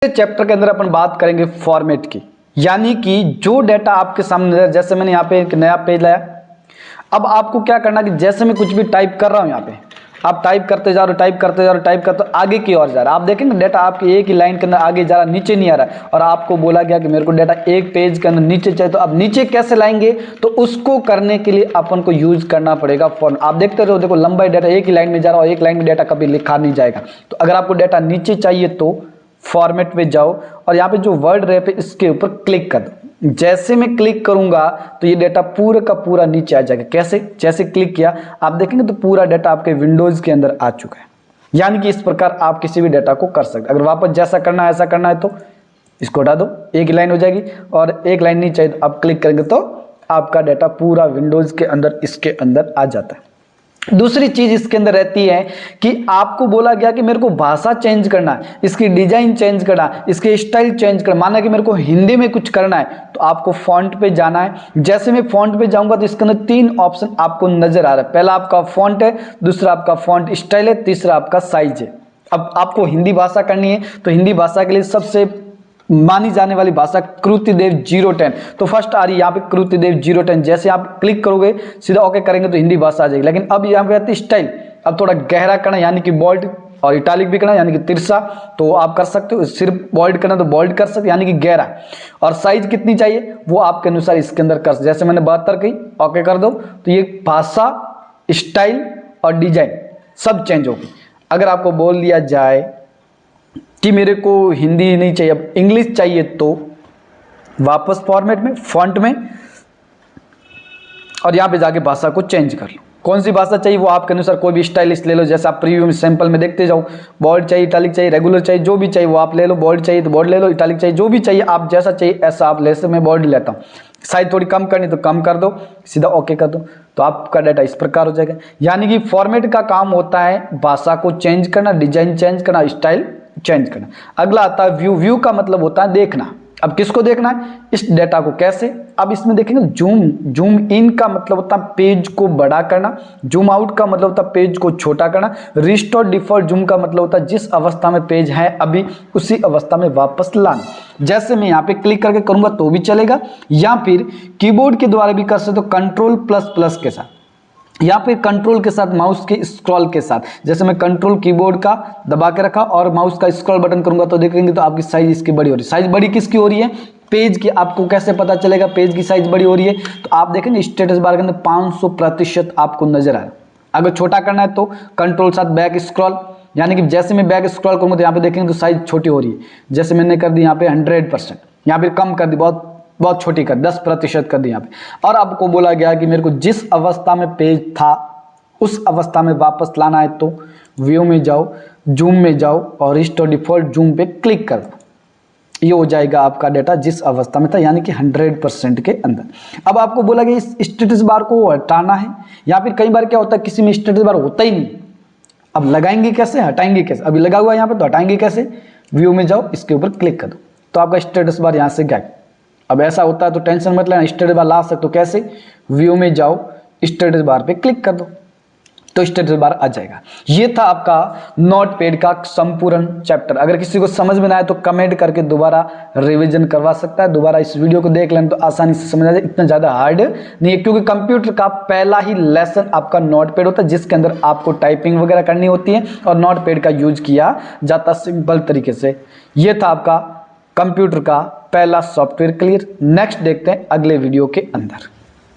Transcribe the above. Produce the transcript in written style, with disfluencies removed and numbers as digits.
Chapter के अंदर अपन बात करेंगे फॉर्मेट की, यानी कि जो डेटा आपके सामने, जैसे मैंने यहाँ पे एक नया पेज लाया। अब आपको क्या करना कि जैसे मैं कुछ भी टाइप कर रहा हूँ, यहाँ पे आप टाइप करते जा रहे हो, टाइप करते जा रहे हो, टाइप करते हो, आगे की ओर जा रहा है। आप देखेंगे डेटा आपके एक ही लाइन के अंदर आगे जा रहा है, नीचे नहीं आ रहा है। और आपको बोला गया कि मेरे को डेटा एक पेज के अंदर नीचे चाहिए, तो अब नीचे कैसे लाएंगे? तो उसको करने के लिए अपन को यूज करना पड़ेगा फॉर्मेट। आप देखते रहो, देखो लंबा डेटा एक ही लाइन में जा रहा है और एक लाइन में डेटा कभी लिखा नहीं जाएगा। तो अगर आपको डेटा नीचे चाहिए तो फॉर्मेट पे जाओ और यहाँ पे जो वर्ड रैप है इसके ऊपर क्लिक कर दो। जैसे मैं क्लिक करूंगा तो ये डेटा पूरा का पूरा नीचे आ जाएगा। कैसे? जैसे क्लिक किया आप देखेंगे तो पूरा डेटा आपके विंडोज के अंदर आ चुका है। यानी कि इस प्रकार आप किसी भी डेटा को कर सकते। अगर वापस जैसा करना है ऐसा करना है तो इसको हटा दो, एक ही लाइन हो जाएगी। और एक लाइन नहीं चाहिए तो आप क्लिक करेंगे तो आपका डेटा पूरा विंडोज के अंदर इसके अंदर आ जाता है। दूसरी चीज इसके अंदर रहती है कि आपको बोला गया कि मेरे को भाषा चेंज करना है, इसकी डिजाइन चेंज करना है, इसके स्टाइल चेंज करना। माना कि मेरे को हिंदी में कुछ करना है तो आपको फॉन्ट पे जाना है। जैसे मैं फॉन्ट पे जाऊंगा तो इसके अंदर तीन ऑप्शन आपको नजर आ रहा है। पहला आपका फॉन्ट है, दूसरा आपका फॉन्ट स्टाइल है, तीसरा आपका साइज है। अब आपको हिंदी भाषा करनी है तो हिंदी भाषा के लिए सबसे मानी जाने वाली भाषा कृतिदेव 010। तो फर्स्ट आ रही है यहाँ पे कृतिदेव 010। जैसे आप क्लिक करोगे सीधा ओके करेंगे तो हिंदी भाषा आ जाएगी। लेकिन अब यहाँ पे आती है स्टाइल। अब थोड़ा गहरा करना यानी कि बोल्ड और इटालिक भी करना यानी कि तिरछा, तो आप कर सकते हो। सिर्फ बोल्ड करना तो बोल्ड कर सकते यानी कि गहरा। और साइज कितनी चाहिए वो आपके अनुसार इसके अंदर कर सकते। जैसे मैंने 72 कही, ओके कर दो तो ये भाषा, स्टाइल और डिजाइन सब चेंज होगी। अगर आपको बोल दिया जाए कि मेरे को हिंदी नहीं चाहिए, अब इंग्लिश चाहिए, तो वापस फॉर्मेट में, फॉन्ट में, और यहाँ पे जाके भाषा को चेंज कर लो। कौन सी भाषा चाहिए वो आपके अनुसार कोई भी स्टाइलिश ले लो। जैसे आप प्रीव्यू में सैंपल में देखते जाओ, बोल्ड चाहिए, इटालिक चाहिए, रेगुलर चाहिए, जो भी चाहिए वो आप ले लो। बोल्ड चाहिए तो बोल्ड ले लो, इटालिक चाहिए, जो भी चाहिए आप जैसा चाहिए ऐसा आप ले। मैं बोल्ड लेता हूँ। साइज थोड़ी कम करनी तो कम कर दो, सीधा ओके कर दो, तो आपका डाटा इस प्रकार हो जाएगा। यानी कि फॉर्मेट का काम होता है भाषा को चेंज करना, डिजाइन चेंज करना, स्टाइल चेंज करना। अगला आता है व्यू। व्यू का मतलब होता है देखना। अब किसको देखना है? इस डेटा को। कैसे? अब इसमें देखेंगे जूम। जूम इन का मतलब होता है पेज को बड़ा करना। जूम आउट का मतलब होता है पेज को छोटा करना। रिस्टोर डिफॉल्ट जूम का मतलब होता है जिस अवस्था में पेज है अभी उसी अवस्था में वापस लाना। जैसे मैं यहाँ पे क्लिक करके करूंगा तो भी चलेगा, या फिर कीबोर्ड के द्वारा भी कर सकते हो कंट्रोल++ के साथ, या फिर कंट्रोल के साथ माउस के स्क्रॉल के साथ। जैसे मैं कंट्रोल कीबोर्ड का दबा के रखा और माउस का स्क्रॉल बटन करूंगा तो देखेंगे तो आपकी साइज इसकी बड़ी हो रही है। साइज बड़ी किसकी हो रही है? पेज की। आपको कैसे पता चलेगा पेज की साइज बड़ी हो रही है? तो आप देखेंगे स्टेटस बार के अंदर 500% आपको नजर आ रहा है। अगर छोटा करना है तो कंट्रोल साथ बैक स्क्रॉल, यानी कि जैसे मैं बैक स्क्रॉल करूंगा तो यहाँ पे देखेंगे तो साइज छोटी हो रही है। जैसे मैंने कर दी यहाँ पे 100%, यहाँ पे कम कर दी, बहुत छोटी कर, 10% कर दी यहाँ पे। और आपको बोला गया कि मेरे को जिस अवस्था में पेज था उस अवस्था में वापस लाना है तो व्यू में जाओ, जूम में जाओ और रिस्टोर डिफॉल्ट जूम पे क्लिक कर दो। ये हो जाएगा आपका डेटा जिस अवस्था में था, यानी कि 100% के अंदर। अब आपको बोला गया इस स्टेटस बार को हटाना है, या फिर कई बार क्या होता है किसी में स्टेटस बार होता ही नहीं। अब लगाएंगे कैसे, हटाएंगे कैसे? अभी लगा हुआ है यहाँ पे तो हटाएंगे कैसे? व्यू में जाओ, इसके ऊपर क्लिक कर दो तो आपका स्टेटस बार यहाँ से गायब। अब ऐसा होता है तो टेंशन मत लेना, स्टेटस बार ला सकते हो। कैसे? व्यू में जाओ, स्टेटस बार पे क्लिक कर दो तो स्टेटस बार आ जाएगा। ये था आपका नोटपैड का संपूर्ण चैप्टर। अगर किसी को समझ में ना आए तो कमेंट करके दोबारा रिवीजन करवा सकता है। दोबारा इस वीडियो को देख लें तो आसानी से समझ आ जाए। इतना ज़्यादा हार्ड नहीं है, क्योंकि कंप्यूटर का पहला ही लेसन आपका नोटपैड होता है जिसके अंदर आपको टाइपिंग वगैरह करनी होती है और नोटपैड का यूज किया जाता सिंपल तरीके से। ये था आपका कंप्यूटर का पहला सॉफ्टवेयर क्लियर। नेक्स्ट देखते हैं अगले वीडियो के अंदर।